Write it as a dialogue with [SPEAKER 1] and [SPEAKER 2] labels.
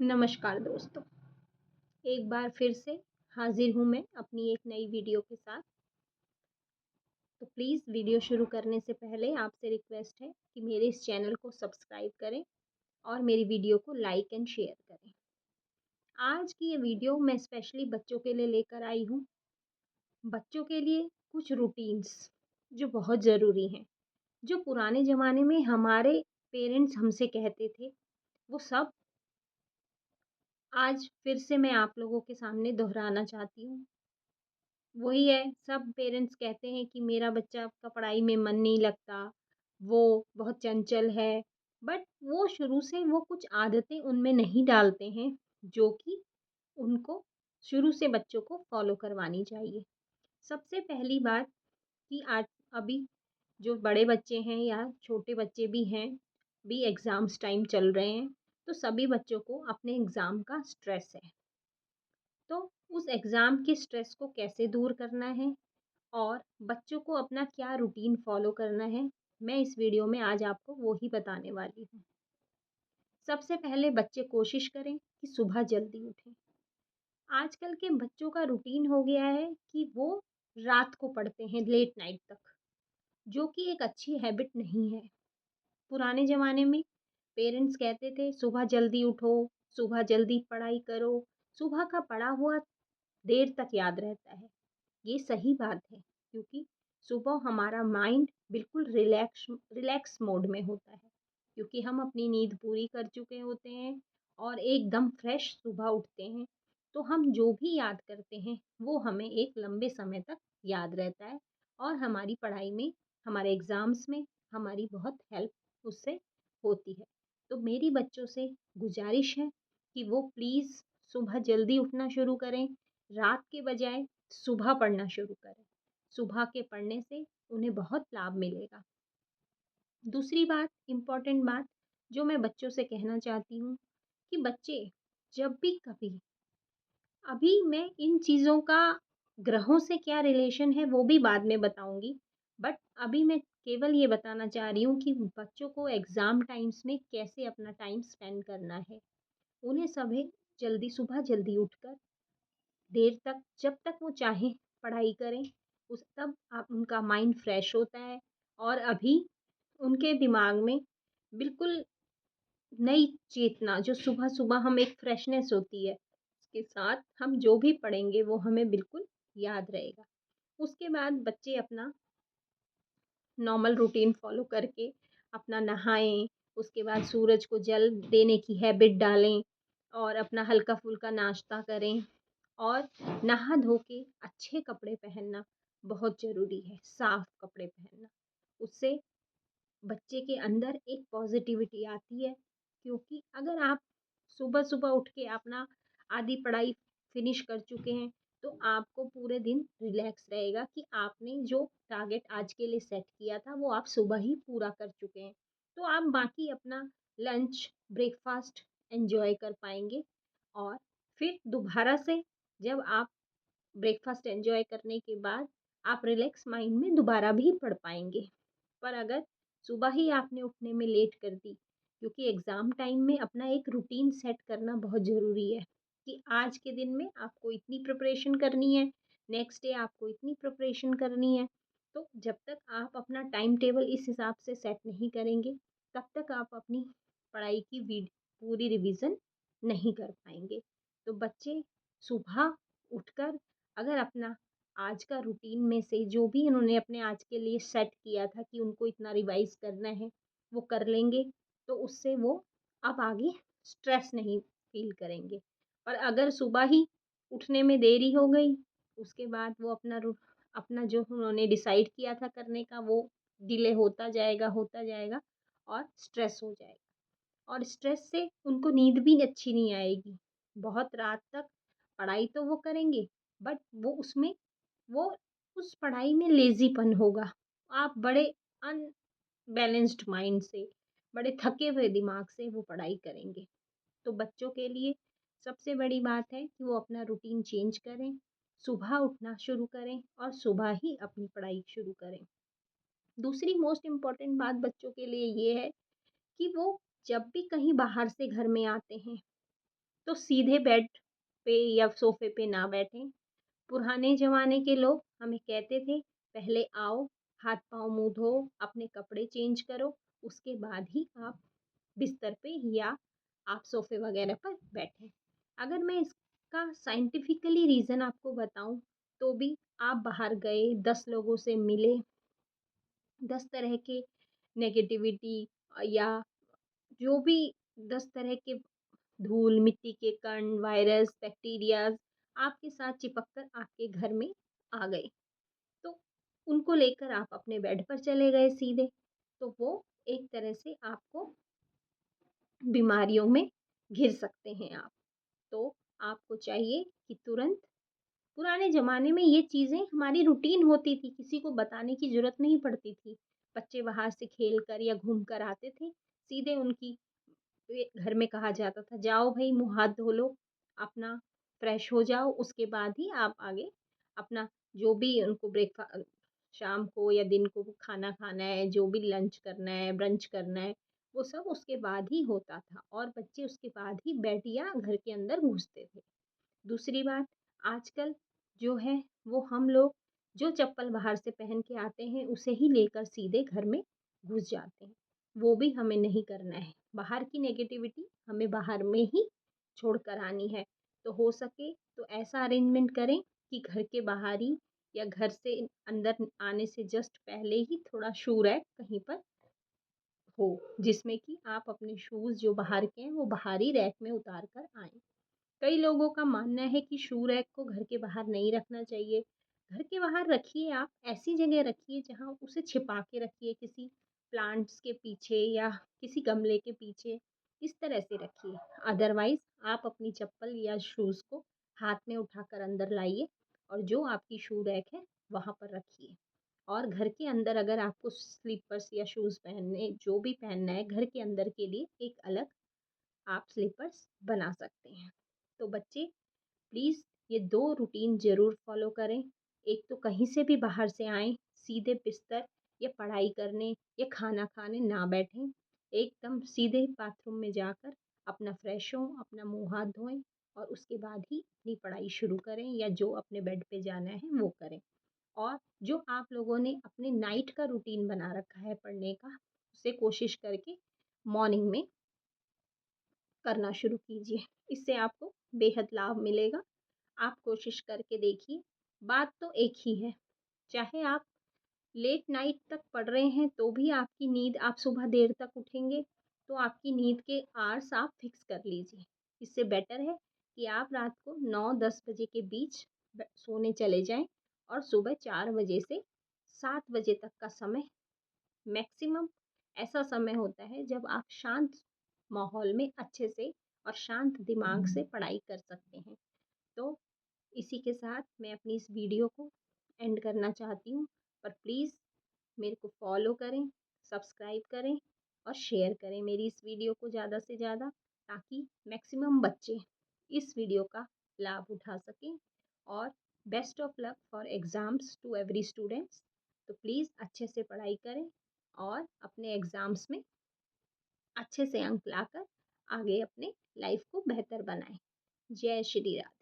[SPEAKER 1] नमस्कार दोस्तों, एक बार फिर से हाज़िर हूँ मैं अपनी एक नई वीडियो के साथ। तो प्लीज़ वीडियो शुरू करने से पहले आपसे रिक्वेस्ट है कि मेरे इस चैनल को सब्सक्राइब करें और मेरी वीडियो को लाइक एंड शेयर करें। आज की ये वीडियो मैं स्पेशली बच्चों के लिए लेकर आई हूँ। बच्चों के लिए कुछ रूटीन्स जो बहुत ज़रूरी हैं, जो पुराने ज़माने में हमारे पेरेंट्स हमसे कहते थे, वो सब आज फिर से मैं आप लोगों के सामने दोहराना चाहती हूँ। वही है, सब पेरेंट्स कहते हैं कि मेरा बच्चा का पढ़ाई में मन नहीं लगता, वो बहुत चंचल है, बट वो शुरू से वो कुछ आदतें उनमें नहीं डालते हैं, जो कि उनको शुरू से बच्चों को फ़ॉलो करवानी चाहिए। सबसे पहली बात कि आज अभी जो बड़े बच्चे हैं या छोटे बच्चे भी हैं, भी एग्ज़ाम्स टाइम चल रहे हैं, तो सभी बच्चों को अपने एग्ज़ाम का स्ट्रेस है। तो उस एग्ज़ाम के स्ट्रेस को कैसे दूर करना है और बच्चों को अपना क्या रूटीन फ़ॉलो करना है, मैं इस वीडियो में आज आपको वो ही बताने वाली हूँ। सबसे पहले बच्चे कोशिश करें कि सुबह जल्दी उठें। आजकल के बच्चों का रूटीन हो गया है कि वो रात को पढ़ते हैं लेट नाइट तक, जो कि एक अच्छी हैबिट नहीं है। पुराने ज़माने में पेरेंट्स कहते थे सुबह जल्दी उठो, सुबह जल्दी पढ़ाई करो, सुबह का पढ़ा हुआ देर तक याद रहता है। ये सही बात है क्योंकि सुबह हमारा माइंड बिल्कुल रिलैक्स रिलैक्स मोड में होता है क्योंकि हम अपनी नींद पूरी कर चुके होते हैं और एकदम फ्रेश सुबह उठते हैं। तो हम जो भी याद करते हैं वो हमें एक लंबे समय तक याद रहता है और हमारी पढ़ाई में, हमारे एग्ज़ाम्स में हमारी बहुत हेल्प उससे होती है। तो मेरी बच्चों से गुजारिश है कि वो प्लीज़ सुबह जल्दी उठना शुरू करें, रात के बजाय सुबह पढ़ना शुरू करें। सुबह के पढ़ने से उन्हें बहुत लाभ मिलेगा। दूसरी बात, इम्पोर्टेंट बात जो मैं बच्चों से कहना चाहती हूँ कि बच्चे जब भी कभी, अभी मैं इन चीज़ों का ग्रहों से क्या रिलेशन है वो भी बाद में बताऊँगी। बट अभी मैं केवल ये बताना चाह रही हूँ कि बच्चों को एग्ज़ाम टाइम्स में कैसे अपना टाइम स्पेंड करना है। उन्हें सभी जल्दी सुबह जल्दी उठकर देर तक जब तक वो चाहें पढ़ाई करें, उस तब आप उनका माइंड फ्रेश होता है और अभी उनके दिमाग में बिल्कुल नई चेतना जो सुबह-सुबह हम एक फ्रेशनेस होती है, उसके साथ हम जो भी पढ़ेंगे वो हमें बिल्कुल याद रहेगा। उसके बाद बच्चे अपना नॉर्मल रूटीन फ़ॉलो करके अपना नहाएँ, उसके बाद सूरज को जल देने की हैबिट डालें और अपना हल्का-फुल्का नाश्ता करें और नहा धो के अच्छे कपड़े पहनना बहुत ज़रूरी है, साफ कपड़े पहनना। उससे बच्चे के अंदर एक पॉज़िटिविटी आती है क्योंकि अगर आप सुबह-सुबह उठ के अपना आधी पढ़ाई फ़िनिश कर चुके हैं, तो आपको पूरे दिन रिलैक्स रहेगा कि आपने जो टारगेट आज के लिए सेट किया था, वो आप सुबह ही पूरा कर चुके हैं। तो आप बाकी अपना लंच, ब्रेकफ़ास्ट एन्जॉय कर पाएँगे और फिर दोबारा से जब आप ब्रेकफ़ास्ट एन्जॉय करने के बाद आप रिलैक्स माइंड में दोबारा भी पढ़ पाएँगे। पर अगर सुबह ही आपने उठने में लेट कर दी, क्योंकि एग्ज़ाम टाइम में अपना एक रूटीन सेट करना बहुत ज़रूरी है कि आज के दिन में आपको इतनी प्रिपरेशन करनी है, नेक्स्ट डे आपको इतनी प्रिपरेशन करनी है। तो जब तक आप अपना टाइम टेबल इस हिसाब से सेट नहीं करेंगे, तब तक आप अपनी पढ़ाई की पूरी रिवीज़न नहीं कर पाएँगे। तो बच्चे सुबह उठकर अगर अपना आज का रूटीन में से जो भी इन्होंने अपने आज के लिए सेट किया था कि उनको इतना रिवाइज़ करना है, वो कर लेंगे, तो उससे वो अब आगे स्ट्रेस नहीं फ़ील करेंगे। और अगर सुबह ही उठने में देरी हो गई, उसके बाद वो अपना जो उन्होंने डिसाइड किया था करने का, वो डिले होता जाएगा और स्ट्रेस हो जाएगा। और स्ट्रेस से उनको नींद भी अच्छी नहीं आएगी। बहुत रात तक पढ़ाई तो वो करेंगे, बट वो उस पढ़ाई में लेज़ीपन होगा। आप बड़े अनबैलेंस्ड माइंड से, बड़े थके हुए दिमाग से वो पढ़ाई करेंगे। तो बच्चों के लिए सबसे बड़ी बात है कि वो अपना रूटीन चेंज करें, सुबह उठना शुरू करें और सुबह ही अपनी पढ़ाई शुरू करें। दूसरी मोस्ट इम्पोर्टेंट बात बच्चों के लिए ये है कि वो जब भी कहीं बाहर से घर में आते हैं, तो सीधे बेड पे या सोफ़े पे ना बैठें। पुराने ज़माने के लोग हमें कहते थे, "पहले आओ, हाथ-पाँव मुँह धो, अपने कपड़े चेंज करो, उसके बाद ही आप बिस्तर पे या आप सोफ़े वग़ैरह पर बैठें।" अगर मैं इसका साइंटिफिकली रीज़न आपको बताऊँ, तो भी आप बाहर गए, 10 लोगों से मिले, 10 तरह के नेगेटिविटी या जो भी 10 तरह के धूल, मिट्टी के कण, वायरस, बैक्टीरियाज़ आपके साथ चिपक कर आपके घर में आ गए। तो उनको लेकर आप अपने बेड पर चले गए सीधे, तो वो एक तरह से आपको बीमारियों में घिर सकते हैं आप। तो आपको चाहिए कि तुरंत पुराने ज़माने में ये चीज़ें हमारी रूटीन होती थी, किसी को बताने की ज़रूरत नहीं पड़ती थी। बच्चे बाहर से खेल कर या घूम कर आते थे, सीधे उनकी वे घर में कहा जाता था, "जाओ भई मुँह हाथ धो लो, अपना फ्रेश हो जाओ, उसके बाद ही आप आगे अपना जो भी उनको शाम को या दिन को खाना खाना है, जो भी लंच करना है, ब्रंच करना है, वो सब उसके बाद ही होता था और बच्चे उसके बाद ही बेड या घर के अंदर घुसते थे। दूसरी बात, आजकल जो है वो हम लोग जो चप्पल बाहर से पहन के आते हैं, उसे ही लेकर सीधे घर में घुस जाते हैं। वो भी हमें नहीं करना है। बाहर की नेगेटिविटी हमें बाहर में ही छोड़ कर आनी है। तो हो सके तो ऐसा अरेंजमेंट करें कि घर के बाहर ही या घर से अंदर आने से जस्ट पहले ही थोड़ा शू रैक कहीं पर हो, जिसमें कि आप अपने शूज़ जो बाहर के हैं, वो बाहर ही रैक में उतार कर आएँ। कई लोगों का मानना है कि शू रैक को घर के बाहर नहीं रखना चाहिए। घर के बाहर रखिए आप, ऐसी जगह रखिए जहाँ उसे छिपा के रखिए, किसी प्लांट्स के पीछे या किसी गमले के पीछे, इस तरह से रखिए। अदरवाइज़ आप अपनी चप्पल या शूज़ को हाथ में उठाकर अंदर लाइए और जो आपकी शू रैक है, वहाँ पर रखिए। और घर के अंदर अगर आपको स्लीपर्स या शूज़ पहनने जो भी पहनना है, घर के अंदर के लिए एक अलग आप स्लीपर्स बना सकते हैं। तो बच्चे प्लीज़ ये 2 रूटीन ज़रूर फ़ॉलो करें। एक तो कहीं से भी बाहर से आएँ, सीधे बिस्तर या पढ़ाई करने या खाना खाने ना बैठें। एकदम सीधे बाथरूम में जाकर अपना फ्रेश हों, अपना मुँह हाथ धोएँ और उसके बाद ही अपनी पढ़ाई शुरू करें या जो अपने बेड पे जाना है वो करें। और जो आप लोगों ने अपने नाइट का रूटीन बना रखा है पढ़ने का, उसे कोशिश करके मॉर्निंग में करना शुरू कीजिए। इससे आपको बेहद लाभ मिलेगा। आप कोशिश करके देखिए। बात तो एक ही है, चाहे आप लेट नाइट तक पढ़ रहे हैं तो भी आपकी नींद आप सुबह देर तक उठेंगे, तो आपकी नींद के आवर्स आप फिक्स कर लीजिए। इससे बेटर है कि आप रात को 9-10 बजे के बीच सोने चले जाएँ और सुबह 4 बजे से 7 बजे तक का समय मैक्सिमम ऐसा समय होता है जब आप शांत माहौल में अच्छे से और शांत दिमाग से पढ़ाई कर सकते हैं। तो इसी के साथ मैं अपनी इस वीडियो को एंड करना चाहती हूँ। पर प्लीज़ मेरे को फॉलो करें, सब्सक्राइब करें और शेयर करें मेरी इस वीडियो को ज़्यादा से ज़्यादा, ताकि मैक्सिमम बच्चे इस वीडियो का लाभ उठा सकें। और best of luck for exams to every students. तो प्लीज़ अच्छे से पढ़ाई करें और अपने एग्ज़ाम्स में अच्छे से अंक लाकर आगे अपने लाइफ को बेहतर बनाएं। जय श्री राधे।